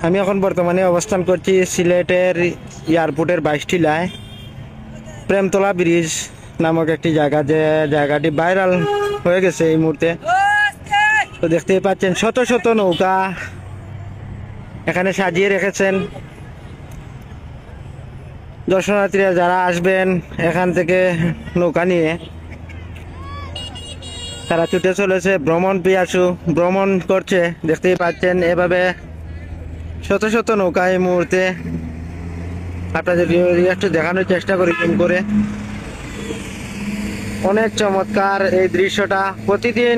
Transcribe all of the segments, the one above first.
আমি এখন বর্তমানে অবস্থান করছি সিলেটের এয়ারপোর্টের বাইশটিলায় প্রেমতলা ব্রিজ নামক একটি জায়গা, যে জায়গাটি ভাইরাল হয়ে গেছে এই মুহূর্তে। তো দেখতেই পাচ্ছেন শত শত নৌকা এখানে সাজিয়ে রেখেছেন। দর্শনার্থীরা যারা আসবেন এখান থেকে নৌকা নিয়ে তারা ছুটে চলেছে, ভ্রমণ পিয়াসু ভ্রমণ করছে। দেখতেই পাচ্ছেন এভাবে শত শত নৌকা এই মুহূর্তে। আপনাদের একটু দেখানোর চেষ্টা করি জুম করে। অনেক চমৎকার এই দৃশ্যটা। প্রতিদিন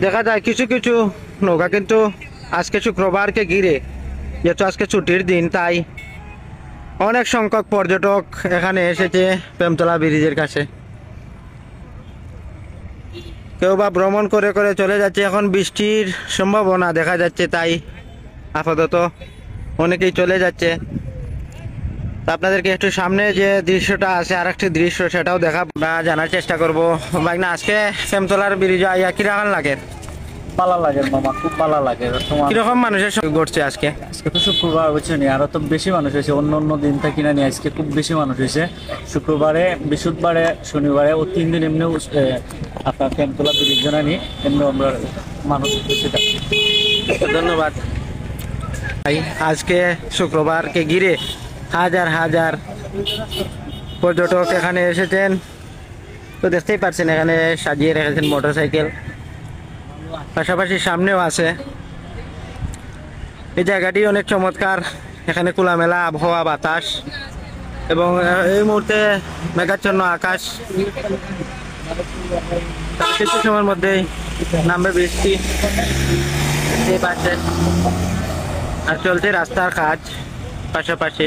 দেখা যায় কিছু কিছু নৌকা, কিন্তু আজকে শুক্রবারকে ঘিরে যেহেতু আজকে ছুটির দিন, তাই অনেক সংখ্যক পর্যটক এখানে এসেছে প্রেমতলা ব্রিজের কাছে। কেউ বা ভ্রমণ করে করে চলে যাচ্ছে। এখন বৃষ্টির সম্ভাবনা দেখা যাচ্ছে, তাই আপাতত অনেকেই চলে যাচ্ছে। আপনাদেরকে একটু সামনে যে দৃশ্যটা আছে আর একটি দৃশ্য সেটাও জানার চেষ্টা করবো। না আজকে প্রেমতলার ব্রিজ আইয়া কিরকম লাগে? ভালো লাগে মামা, খুব ভালো লাগে। কিরকম মানুষের সঙ্গে ঘটছে আজকে? আজকে তো শুক্রবার বুঝছেন, আরো তো বেশি মানুষ হয়েছে অন্য অন্য দিন থেকে না নিয়ে আজকে খুব বেশি মানুষ হয়েছে। শুক্রবারে, বৃহস্পতিবারে, শনিবারে ও 3 দিন এমনি আপনার প্রেমতলা ব্রিজ জানানি এমনি আমরা মানুষ হয়েছে। ধন্যবাদ। আজকে শুক্রবারকে ঘিরে হাজার হাজার পর্যটক এখানে এসেছেন। তো দেখতেই পাচ্ছেন এখানে সাজিয়ে রেখেছেন মোটরসাইকেল, পাশাপাশি সামনেও আছে। এই জায়গাটি অনেক চমৎকার। এখানে খোলামেলা আবহাওয়া, বাতাস এবং এই মুহূর্তে মেঘাচ্ছন্ন আকাশ। কিছু সময়ের মধ্যেই নামবে বৃষ্টি, দেখতেই পাচ্ছেন। আর চলছে রাস্তার কাজ পাশাপাশি।